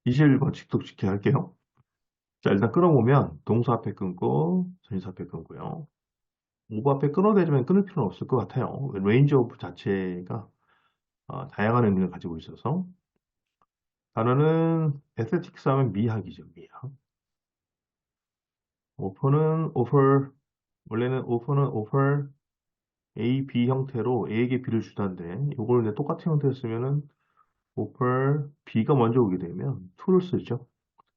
이실 법칙도 지켜 할게요. 자, 일단 끊어보면 동사 앞에 끊고 전치사 앞에 끊고요. 오브 앞에 끊어대지만 끊을 필요는 없을 것 같아요. 레인지 오브 자체가 다양한 의미를 가지고 있어서 단어는 에스테틱스 하면 미학이죠. 미학. 오퍼는 오퍼, 원래는 오퍼는 오퍼 A, B 형태로 A에게 B를 주다인데 이걸 이제 똑같은 형태로 쓰면은 오퍼 B가 먼저 오게 되면 to를 쓰죠.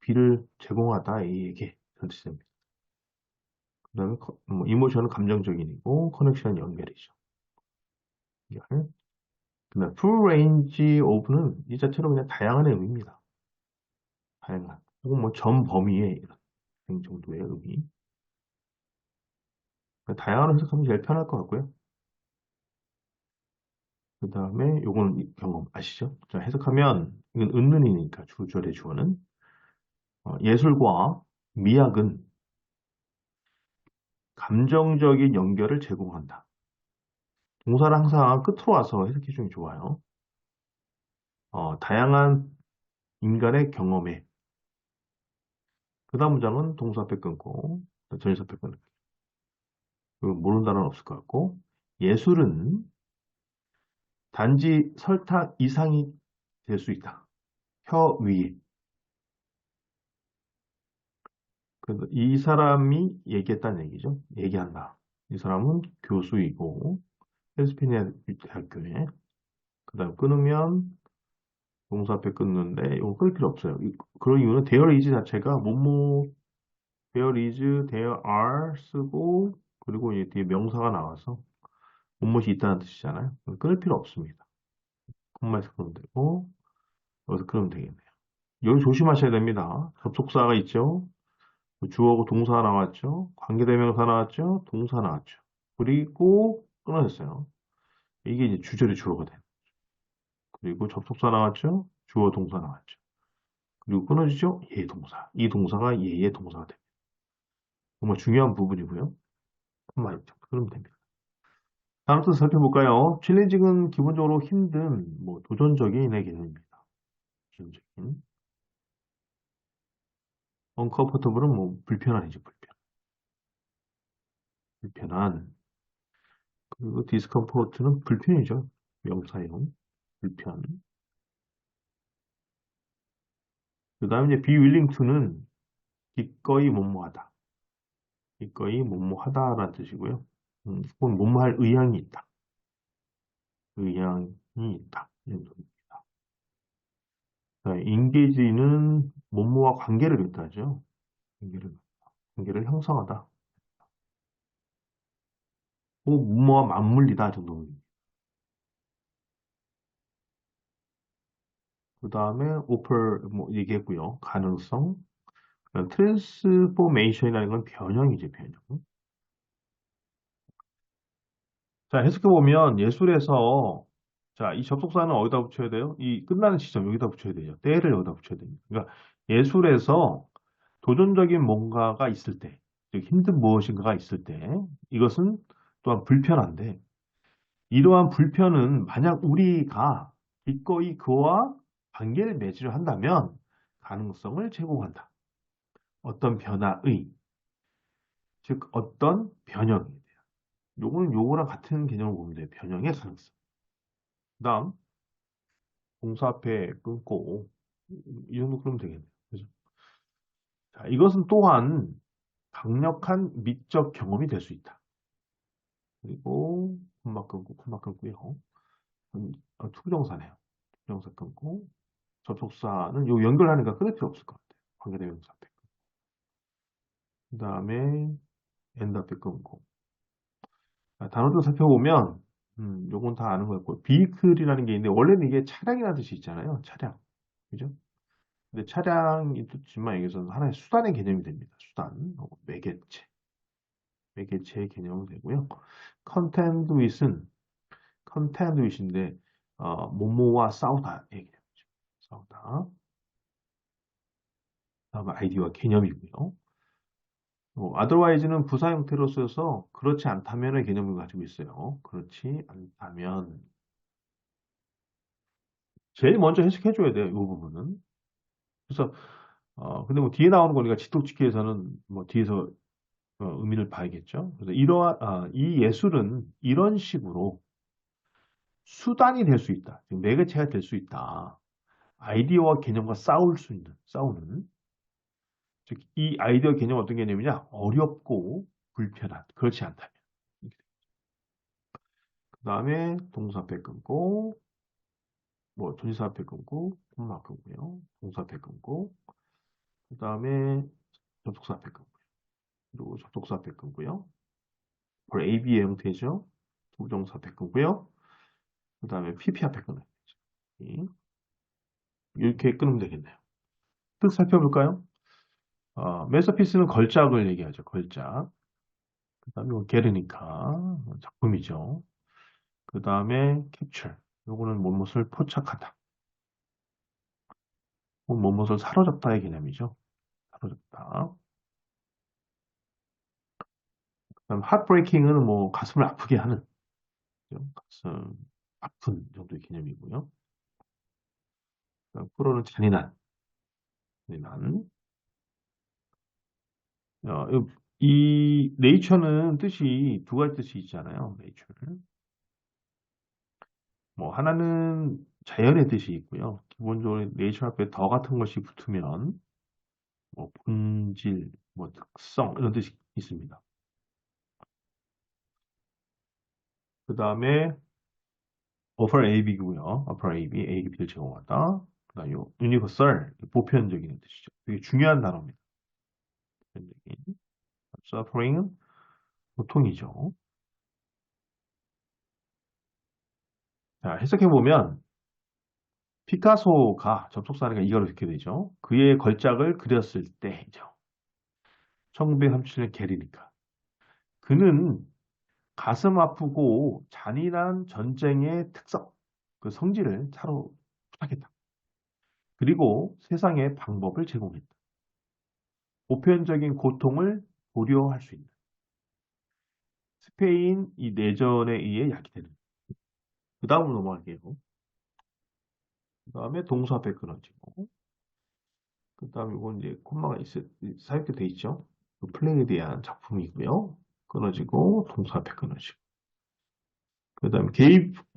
B를 제공하다 A에게 그런 뜻입니다. 그다음에 이모션은 감정적인이고 커넥션은 연결이죠. 연결. 그다음에 full range of는 이 자체로 그냥 다양한 의미입니다. 다양한 혹은 뭐 전 범위의 이런 정도의 의미. 그러니까 다양한 해석하면 제일 편할 것 같고요. 그 다음에 요거는 경험 아시죠? 자, 해석하면 이건 은문이니까 주절의 주어는 예술과 미학은 감정적인 연결을 제공한다. 동사를 항상 끝으로 와서 해석해 주면 좋아요. 다양한 인간의 경험에 그 다음 문장은 동사 앞에 끊고 전치사 앞에 끊고 모르는 단어는 없을 것 같고 예술은 단지 설탕 이상이 될 수 있다. 혀 위에. 그래서 이 사람이 얘기했다는 얘기죠. 얘기한다. 이 사람은 교수이고 펜실베니아 대학교에 그 다음 끊으면 동사 앞에 끊는데 이거 끊을 필요 없어요. 그런 이유는 there is 자체가 뭐뭐 there is, there are 쓰고 그리고 이제 뒤에 명사가 나와서 무엇이 있다는 뜻이잖아요. 끊을 필요 없습니다. 콤마에서 끊으면 되고 여기서 끊으면 되겠네요. 여기 조심하셔야 됩니다. 접속사가 있죠. 주어고 동사 나왔죠. 관계대명사 나왔죠. 동사 나왔죠. 그리고 끊어졌어요. 이게 이제 주절이 주어가 돼요. 그리고 접속사 나왔죠. 주어 동사 나왔죠. 그리고 끊어지죠. 얘 동사. 이 동사가 얘의 동사가 됩니다. 정말 중요한 부분이고요. 한마디 정도 끊으면 됩니다. 다음 또 살펴볼까요? 챌린징은 기본적으로 힘든, 도전적인의 개념입니다. 도전적인. uncomfortable은 불편한이죠, 불편. 불편한. 그리고 discomfort는 불편이죠. 명사형. 불편. 그 다음에 이제 be willing to는 기꺼이 뭐뭐하다. 기꺼이 뭐뭐하다라는 뜻이고요. 혹은 뭐뭐할 의향이 있다. 의향이 있다. 이런 뜻입니다. engage는 뭐뭐와 관계를 맺다죠. 관계를 형성하다. 뭐뭐와 맞물리다 정도입니다. 그 다음에 offer 얘기했고요. 가능성. 트랜스포메이션이라는 건 변형이죠, 변형. 자, 해석해보면 예술에서 자, 이 접속사는 어디다 붙여야 돼요? 이 끝나는 시점 여기다 붙여야 되죠. 때를 여기다 붙여야 됩니다. 그러니까 예술에서 도전적인 뭔가가 있을 때, 즉 힘든 무엇인가가 있을 때 이것은 또한 불편한데 이러한 불편은 만약 우리가 기꺼이 그와 관계를 맺으려 한다면 가능성을 제공한다. 어떤 변화의, 즉 어떤 변형이 돼요. 요거는 요거랑 같은 개념을 보면 돼요. 변형의 가능성. 그 다음 동사 앞에 끊고 이 정도 그러면 되겠네요. 그죠? 자, 이것은 또한 강력한 미적 경험이 될 수 있다. 그리고 콤마 끊고 콤마 끊고요. 투부정사네요. 투부정사 끊고 접속사는 요 연결하니까 끊을 필요 없을 것 같아요. 관계대명사 앞에. 그 다음에 end 앞에 끊고. 단어들 살펴보면 요건 다 아는 거였고 비클이라는 게 있는데 원래는 이게 차량이라는 뜻이 있잖아요. 차량. 그죠? 근데 차량이 뜻지만 여기서는 하나의 수단의 개념이 됩니다. 수단, 매개체. 매개체의 개념이 되고요. contend with은 contend with인데 뭐뭐와 싸우다 얘기죠. 싸우다. 다음 아이디어와 개념이고요. otherwise는 부사 형태로 써서 그렇지 않다면의 개념을 가지고 있어요. 그렇지 않다면 제일 먼저 해석해줘야 돼요. 이 부분은. 그래서 근데 뭐 뒤에 나오는 거니까 지톡지키에서는 뭐 뒤에서 의미를 봐야겠죠. 그래서 이 예술은 이런 식으로 수단이 될 수 있다. 지금 매개체가 될 수 있다. 아이디어와 개념과 싸우는. 즉, 이 아이디어 개념은 어떤 개념이냐? 어렵고 불편한. 그렇지 않다면. 그 다음에 동사 앞에 끊고, 뭐, 전치사 앞에 끊고, 콤마 끊고요. 동사 앞에 끊고, 그 다음에 접속사 앞에 끊고요. 그리고 접속사 앞에 끊고요. for AB의 형태죠. 부정사 앞에 끊고요. 그 다음에 PP 앞에 끊어요. 이렇게 끊으면 되겠네요. 뜻 살펴볼까요? 메서피스는 걸작을 얘기하죠. 걸작. 그 다음에 이거 게르니카 작품이죠. 그 다음에 캡처. 요거는 무엇을 포착하다. 무엇을 사로잡다의 개념이죠. 사로잡다. 그 다음 heartbreaking은 뭐 가슴을 아프게 하는. 가슴 아픈 정도의 개념이고요. 프로는 잔인한. 잔인한. 이 네이처는 뜻이 두 가지 뜻이 있잖아요. 네이처는. 뭐 하나는 자연의 뜻이 있고요. 기본적으로 네이처 앞에 더 같은 것이 붙으면 뭐 본질, 뭐 특성 이런 뜻이 있습니다. 그 다음에 offer AB고요. offer AB, AB를 제공하다. 그 다음에 universal, 보편적인 뜻이죠. 되게 중요한 단어입니다. 보편적인. suffering은 고통이죠. 자, 해석해보면 피카소가 접속사니까 이걸 이렇게 되죠. 그의 걸작을 그렸을 때죠. 1937년 게르니카. 그는 가슴 아프고 잔인한 전쟁의 특성, 그 성질을 차로 부탁했다. 그리고 세상에 방법을 제공했다. 보편적인 고통을 고려할 수 있는 스페인 이 내전에 의해 야기되는. 그 다음으로 넘어갈게요. 그 다음에 동사 앞에 끊어지고, 그 다음에 이건 이제 콤마가 사용돼 돼 있죠. 그 플레이에 대한 작품이고요. 끊어지고 동사 앞에 끊어지고. 그 다음에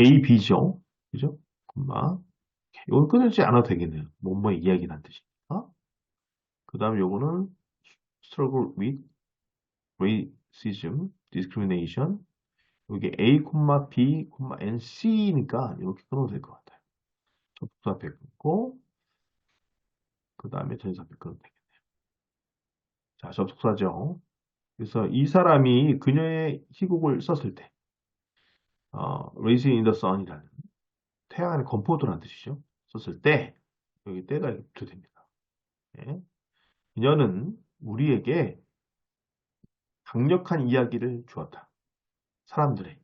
A, B죠. 그죠? 콤마. 이건 끊어지지 않아도 되겠네요. 뭐뭐의 이야기란 뜻이니까. 그 다음에 요거는 struggle with racism, discrimination. 이게 A, B, N, C니까 이렇게 끊어도 될 것 같아요. 접속사 앞에 끊고 그 다음에 전치사 앞에 끊으면 되겠네요. 자, 접속사죠. 그래서 이 사람이 그녀의 희곡을 썼을 때 Raising in the Sun이라는 태양 안의 건포도라는 뜻이죠. 썼을 때 여기 때가 이렇게 붙여집니다. 네. 그녀는 우리에게 강력한 이야기를 주었다. 사람들의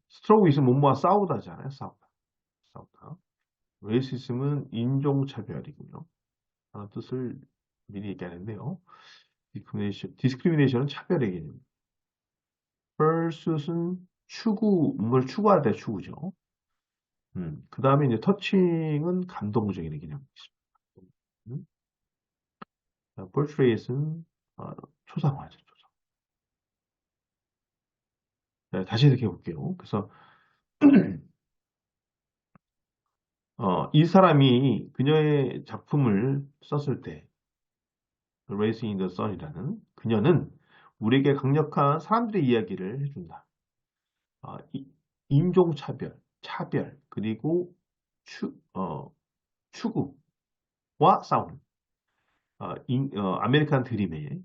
스트로크 있으면 뭐뭐와 싸우다잖아요. 싸우다. 레이시즘은 인종차별이고요. 뜻을 미리 얘기하는데요. 디스크리미네이션은 차별의 개념. pursuit은 뭘 추구하다 추구죠. 그 다음에 이제 터칭은 감동적인 개념이 있습니다. portrait은 초상화죠. 초상. 자, 다시 이렇게 해볼게요. 그래서 이 사람이 그녀의 작품을 썼을 때 Racing in the Sun이라는 그녀는 우리에게 강력한 사람들의 이야기를 해준다. 인종차별, 차별, 그리고 추구와 싸움. 아메리칸 드림의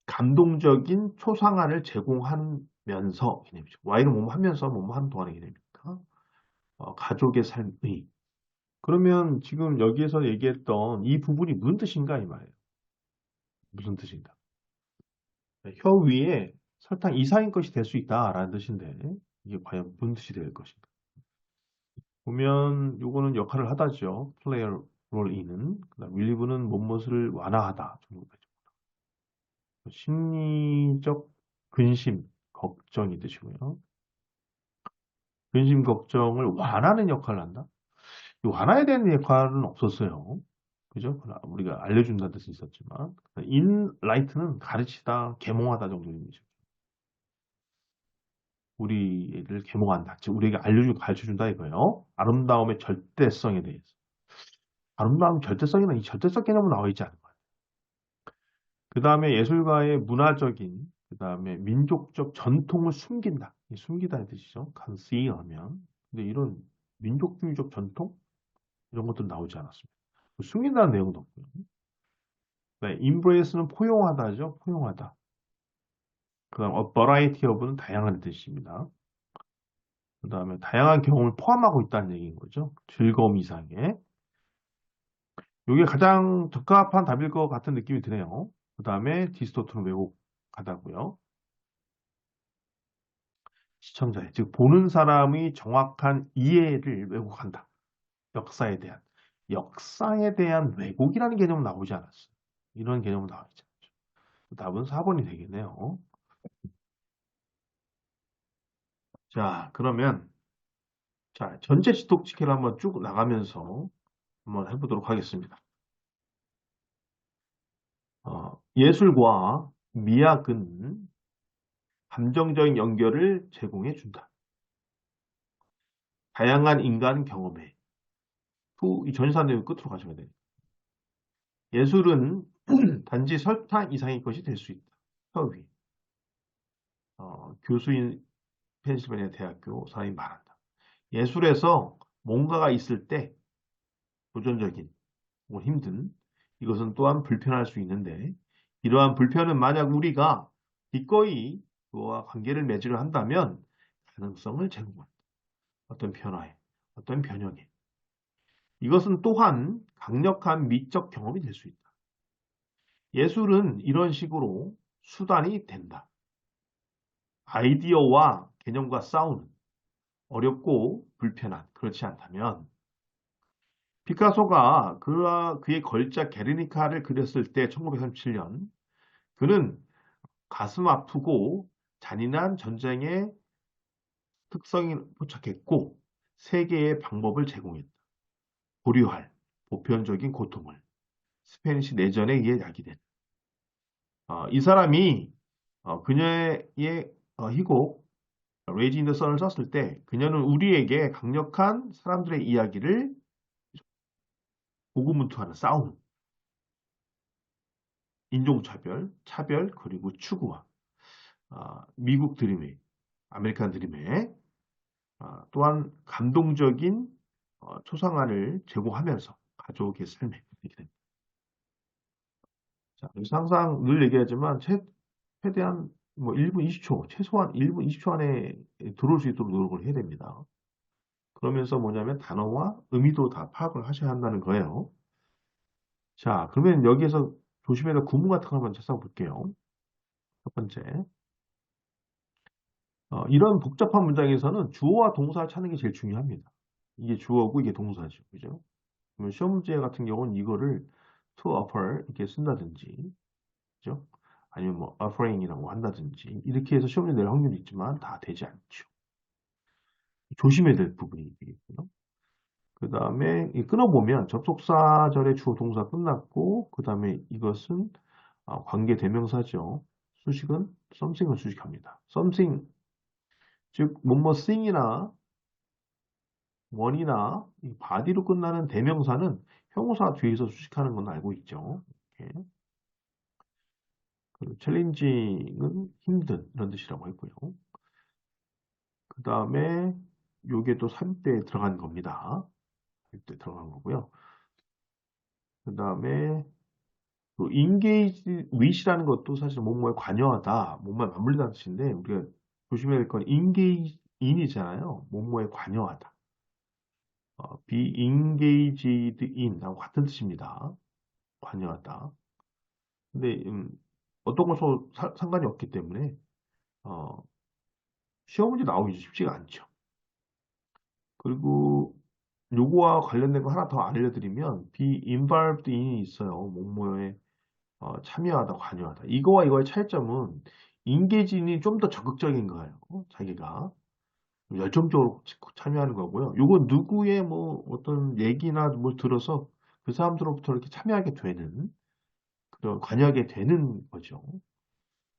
감동적인 초상화를 제공하면서 개념이죠. Y는 뭐뭐 하면서 뭐뭐 하는 동안의 개념이니까. 가족의 삶의. 그러면 지금 여기에서 얘기했던 이 부분이 무슨 뜻인가 이 말이에요. 무슨 뜻인가? 혀 위에 설탕 이상인 것이 될 수 있다라는 뜻인데 이게 과연 무슨 뜻이 될 것인가? 보면 요거는 역할을 하다죠. play a role in은. 그다음 relieve는 무엇을 완화하다 정도까지. 심리적 근심, 걱정이 뜻이고요. 근심, 걱정을 완화하는 역할을 한다. 이 완화에 대한 역할은 없었어요. 그죠? 우리가 알려준다는 뜻은 있었지만, 인라이트는 가르치다, 계몽하다 정도 의미죠. 우리를 계몽한다. 즉, 우리에게 알려주고 가르쳐준다 이거예요. 아름다움의 절대성에 대해서. 아름다움 절대성이나 이 절대성 개념은 나와 있지 않은 거예요. 그 다음에 예술가의 문화적인, 그 다음에 민족적 전통을 숨긴다. 숨기다는 뜻이죠. conceal하면. 근데 이런 민족주의적 전통? 이런 것들은 나오지 않았습니다. 숨긴다는 내용도 없고요. 네, embrace는 포용하다죠. 포용하다. 그 다음, variety of는 다양한 뜻입니다. 그 다음에 다양한 경험을 포함하고 있다는 얘기인 거죠. 즐거움 이상의. 이게 가장 적합한 답일 것 같은 느낌이 드네요. 그 다음에 디스토트는 왜곡하다고요. 시청자의, 즉 보는 사람의 정확한 이해를 왜곡한다. 역사에 대한. 역사에 대한 왜곡이라는 개념은 나오지 않았어요. 이런 개념은 나오지 않죠. 답은 4번이 되겠네요. 자, 그러면 자, 전체 지톡치기를 한번 쭉 나가면서 한번 해보도록 하겠습니다. 예술과 미학은 감정적인 연결을 제공해 준다. 다양한 인간 경험에 이 전사 내용 끝으로 가셔야 돼요. 예술은 단지 설탕 이상의 것이 될 수 있다. 서위. 교수인 펜실베니아 대학교 사람이 말한다. 예술에서 뭔가가 있을 때 도전적인 혹은 힘든 이것은 또한 불편할 수 있는데 이러한 불편은 만약 우리가 기꺼이 그와 관계를 맺으려 한다면 가능성을 제공한다. 어떤 변화에, 어떤 변형에. 이것은 또한 강력한 미적 경험이 될 수 있다. 예술은 이런 식으로 수단이 된다. 아이디어와 개념과 싸우는 어렵고 불편한 그렇지 않다면 피카소가 그의 걸작 게르니카를 그렸을 때 1937년 그는 가슴 아프고 잔인한 전쟁의 특성이 포착했고 세계의 방법을 제공했다. 보류할 보편적인 고통을 스페니시 내전에 의해 야기된 이 사람이 그녀의 희곡 레이지 인 더 선을 썼을 때 그녀는 우리에게 강력한 사람들의 이야기를 고군분투하는 싸움, 인종차별, 차별 그리고 추구와 미국 드림의 아메리칸 드림의 또한 감동적인 초상화를 제공하면서 가족의 삶에 이렇게 됩니다. 자, 여기서 항상 늘 얘기하지만 최대한 뭐 1분 20초, 최소한 1분 20초 안에 들어올 수 있도록 노력을 해야 됩니다. 그러면서 뭐냐면 단어와 의미도 다 파악을 하셔야 한다는 거예요. 자, 그러면 여기에서 조심해야 될 구문 같은 거 한번 찾아볼게요. 첫 번째. 이런 복잡한 문장에서는 주어와 동사를 찾는 게 제일 중요합니다. 이게 주어고 이게 동사죠. 그죠? 그러면 시험 문제 같은 경우는 이거를 to offer 이렇게 쓴다든지, 그죠? 아니면 뭐 offering이라고 한다든지 이렇게 해서 시험 문제 낼 확률이 있지만 다 되지 않죠. 조심해야 될 부분이 되겠고요. 그 다음에 끊어보면 접속사절의 주어 동사 끝났고 그 다음에 이것은 관계 대명사죠. 수식은 something을 수식합니다. something 즉 뭐뭐 thing이나 원이나 body로 끝나는 대명사는 형용사 뒤에서 수식하는 건 알고 있죠. 이렇게. 그리고 challenging은 힘든 이런 뜻이라고 했고요. 그 다음에 요게 또 삽입대에 들어간 겁니다. 삽입대에 들어간 거고요. 그 다음에 또 engage with이라는 것도 사실 뭐뭐에 관여하다, 뭐뭐에 맞물리다는 뜻인데 우리가 조심해야 될 건 engage in이잖아요. 뭐뭐에 관여하다. be engaged in하고 같은 뜻입니다. 관여하다. 근데 어떤 것도 상관이 없기 때문에 어, 시험 문제 나오기 쉽지가 않죠. 그리고 요거와 관련된 거 하나 더 알려드리면 be involved in이 있어요. 뭐뭐에 참여하다, 관여하다. 이거와 이거의 차이점은 인게이지는 좀 더 적극적인 거예요. 자기가. 열정적으로 참여하는 거고요. 요거 누구의 뭐 어떤 얘기나 뭐 들어서 그 사람들로부터 이렇게 참여하게 되는, 그런 관여하게 되는 거죠.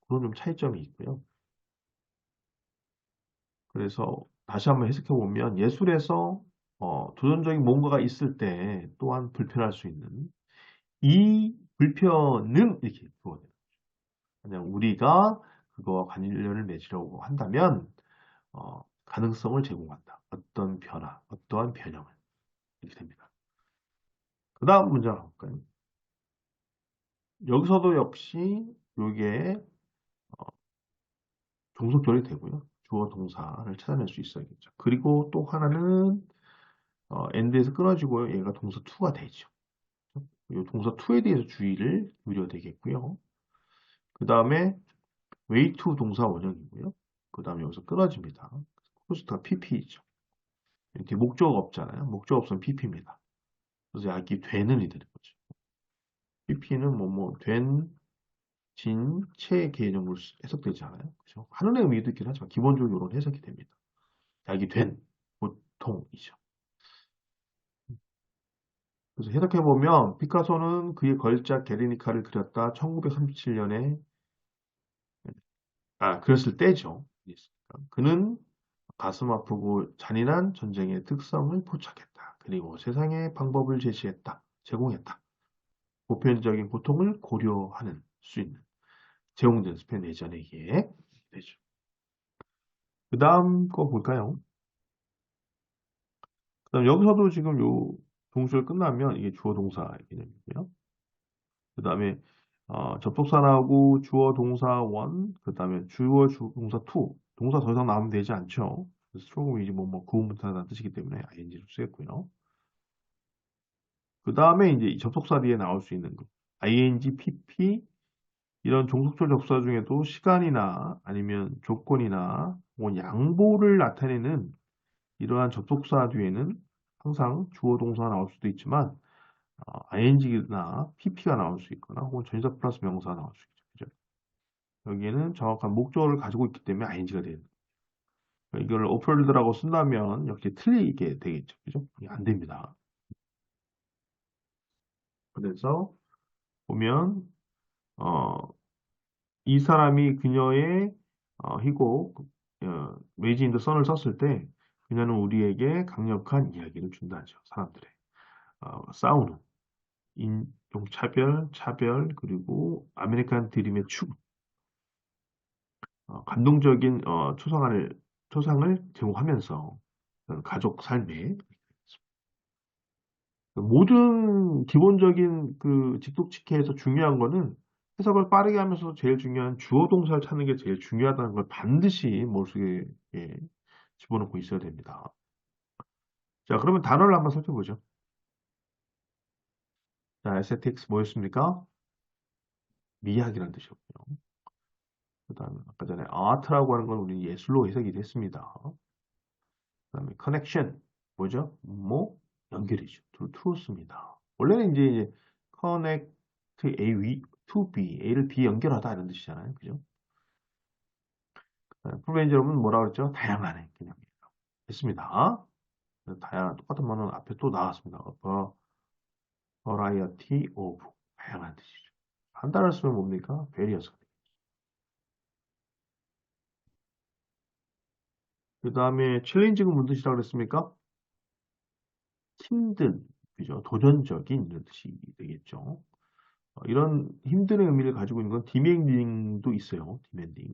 그런 좀 차이점이 있고요. 그래서 다시 한번 해석해 보면 예술에서 도전적인 뭔가가 있을 때 또한 불편할 수 있는 이 불편은 이렇게 부어요. 그냥 우리가 그거와 관련을 맺으려고 한다면 가능성을 제공한다. 어떤 변화, 어떠한 변형을 이렇게 됩니다. 그 다음 문제 볼까요? 여기서도 역시 이게 종속절이 되고요. 주어 동사를 찾아낼 수 있어야겠죠. 그리고 또 하나는 end에서 끊어지고요. 얘가 동사 to가 되죠. 이 동사 to에 대해서 주의를 기울여야 되겠고요. 그 다음에 way to 동사 원형이고요. 그 다음에 여기서 끊어집니다. 코스트가 pp이죠. 이렇게 목적 없잖아요. 목적 없으면 pp입니다. 그래서 약이 되는이 되는 거죠. pp는 된, 진, 채 개념으로 해석되지 않아요. 그죠? 하늘의 의미도 있긴 하지만 기본적으로 이런 해석이 됩니다. 약이 된, 보통이죠. 그래서 해석해보면 피카소는 그의 걸작 게르니카를 그렸다. 1937년에 그랬을 때죠. 그는 가슴 아프고 잔인한 전쟁의 특성을 포착했다. 그리고 세상의 방법을 제공했다. 보편적인 고통을 고려하는 수 있는 제공된 스페인 내전에게 되죠. 그 다음 거 볼까요? 그다음 여기서도 지금 요 동수를 끝나면 이게 주어 동사 개념이고요. 그 다음에 접속사 나오고 주어 동사 원, 그 다음에 주어 동사 투, 동사 더 이상 나오면 되지 않죠. 스트롱 위지 구문부터라는 뜻이기 때문에 ing를 쓰겠고요. 그 다음에 이제 접속사 뒤에 나올 수 있는 거, ing, pp 이런 종속절 접속사 중에도 시간이나 아니면 조건이나 뭐 양보를 나타내는 이러한 접속사 뒤에는 항상 주어 동사가 나올 수도 있지만 ing나 pp가 나올 수 있거나 혹은 전치사 플러스 명사가 나올 수 있죠. 그죠? 여기에는 정확한 목적어를 가지고 있기 때문에 ing가 되는 거예요. 이걸 오퍼럴드라고 쓴다면 역시 틀리게 되겠죠. 그죠? 이게 안 됩니다. 그래서 보면 이 사람이 그녀의 희곡 레이지 인 더 선을 썼을 때 그녀는 우리에게 강력한 이야기를 준다죠. 사람들의 싸우는 인종차별, 차별, 그리고 아메리칸 드림의 추구, 감동적인 초상을 제공하면서 가족 삶에 모든 기본적인 그 직독직해에서 중요한 거는 해석을 빠르게 하면서 제일 중요한 주어 동사를 찾는 게 제일 중요하다는 걸 반드시 머릿속에 집어넣고 있어야 됩니다. 자, 그러면 단어를 한번 살펴보죠. 자, 에스테틱스 뭐였습니까? 미학이라는 뜻이었고요. 그 다음에 아까 전에 아트라고 하는 건 우리는 예술로 해석이 됐습니다. 그 다음에 커넥션 뭐죠? 연결이죠. truth입니다. 원래는 이제 connect A to B, A를 B 연결하다 이런 뜻이잖아요. 그죠? 프로벤지 여러분 뭐라 그랬죠? 다양한 개념이에요. 됐습니다. 다양한 똑같은 말은 앞에 또 나왔습니다. variety of 다양한 뜻이죠. 한 단어를 쓰면 뭡니까? various. 그 다음에 챌린징은 무슨 뜻이라고 그랬습니까? 힘든, 그죠? 도전적인 이런 뜻이 되겠죠. 이런 힘든 의미를 가지고 있는 건 디맨딩도 있어요. 디맨딩.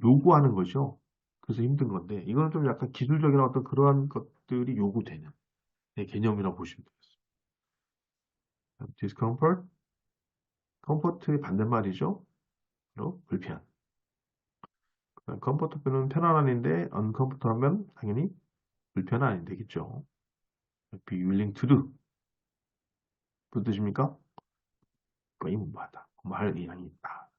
요구하는 거죠. 그래서 힘든 건데 이거는 좀 약간 기술적인 어떤 그러한 것들이 요구되는 개념이라고 보시면 되겠습니다. discomfort, comfort의 반대말이죠. 바로 불편. comfort는 편안함인데 uncomfort 하면 당연히 불편함이 되겠죠. be willing to do. 그 뜻입니까? 의무하다. 할 의향이 있다.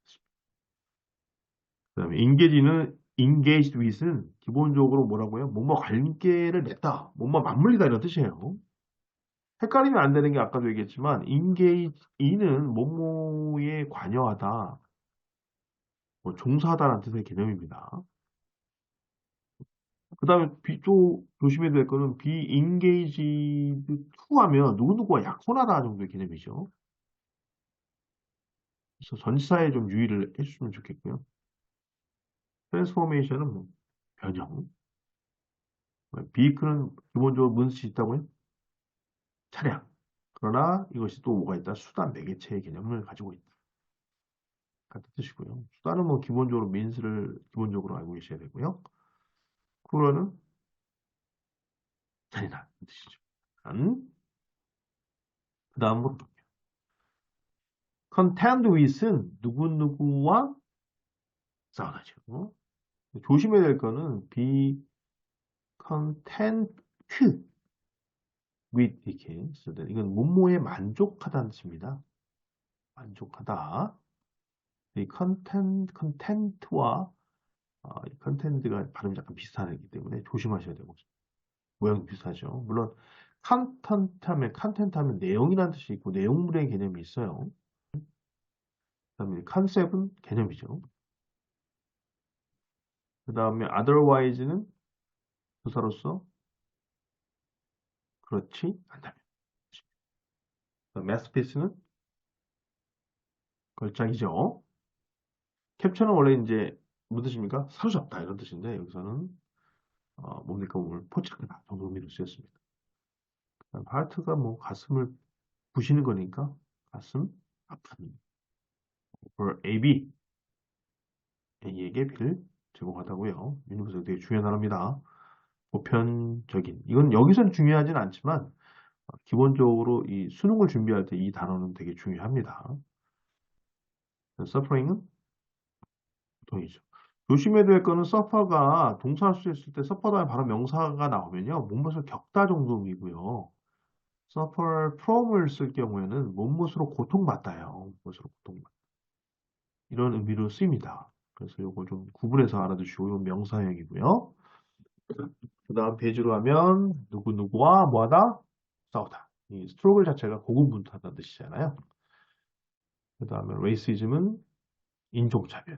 그 다음에 engage는 engaged with는 기본적으로 뭐라고요? 뭐뭐 관계를 맺다, 뭐뭐 맞물리다 이런 뜻이에요. 헷갈리면 안 되는 게 아까도 얘기했지만 engage in은 뭐뭐에 관여하다, 종사하다라는 뜻의 개념입니다. 그 다음에 또 조심해야 될 거는 be engaged to 하면 누구누구와 약혼하다 정도의 개념이죠. 그래서 전치사에 좀 유의를 해주시면 좋겠고요. transformation은 뭐 변형. vehicle은 기본적으로 무슨 뜻이 있다고요? 차량. 그러나 이것이 또 뭐가 있다? 수단, 매개체의 개념을 가지고 있다. 같은 뜻이고요. 수단은 뭐 기본적으로 means를 기본적으로 알고 계셔야 되고요. 쿨러는 잔인한 뜻이죠. 그 다음으로 contend with은 누구누구와 싸우다죠. 조심해야 될 거는 be content with 이렇게 쓰다. 이건 뭐뭐에 만족하다는 뜻입니다. 만족하다. 이 content와 이 content가 발음이 약간 비슷하기 때문에 조심하셔야 되고 모양도 비슷하죠. 물론 content 하면 내용이라는 뜻이 있고 내용물의 개념이 있어요. 그다음에 컨셉은 개념이죠. 그 다음에 otherwise는 부사로서 그렇지 않다면. masterpiece는 걸작이죠. 캡처는 원래 이제 무슨 뜻입니까? 사로잡다 이런 뜻인데 여기서는 뭡니까? 오늘 포착하다 정도 의미로 쓰였습니다. 하트가 뭐 가슴을 부시는 거니까 가슴 아픈 for AB A에게 B를 제공하다고요. 유니버스 되게 중요한 단어입니다. 보편적인 이건 여기선 중요하진 않지만 기본적으로 이 수능을 준비할 때 이 단어는 되게 중요합니다. suffering은 보통이죠. 조심해야 될 거는 suffer가 동사를 쓰였을 때 suffer 다음에 바로 명사가 나오면요. 몸못을 겪다 정도 의미고요. suffer from을 쓸 경우에는 몸못으로 고통받다요. 몸못으로 고통받다. 이런 의미로 쓰입니다. 그래서 이거 좀 구분해서 알아두시고 이건 명사형이고요. 그 다음 페이지로 하면 누구누구와 뭐하다? 싸우다. 이 스트로글 자체가 고군분투하다는 뜻이잖아요. 그 다음에 레이시즘은 인종차별.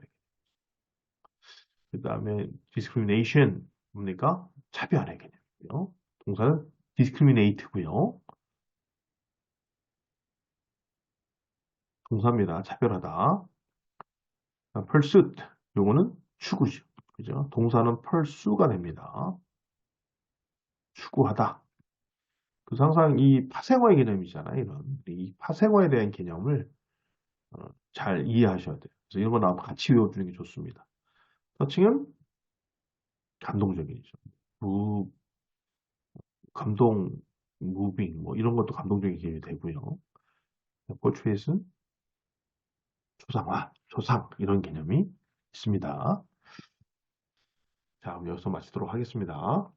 그 다음에 discrimination 뭡니까? 차별의 개념이고요. 동사는 discriminate고요. 동사입니다. 차별하다. pursuit 요거는 추구죠. 그죠? 동사는 pursue가 됩니다. 추구하다. 그래서 항상 이 파생어의 개념이잖아요. 이 파생어에 대한 개념을 잘 이해하셔야 돼요. 그래서 이런 거 나오면 같이 외워두는 게 좋습니다. 터칭은 감동적이죠. 무, 감동, 무빙, 뭐 이런 것도 감동적인 개념이 되고요. 포트레이트는 초상화, 초상 이런 개념이 있습니다. 자, 그럼 여기서 마치도록 하겠습니다.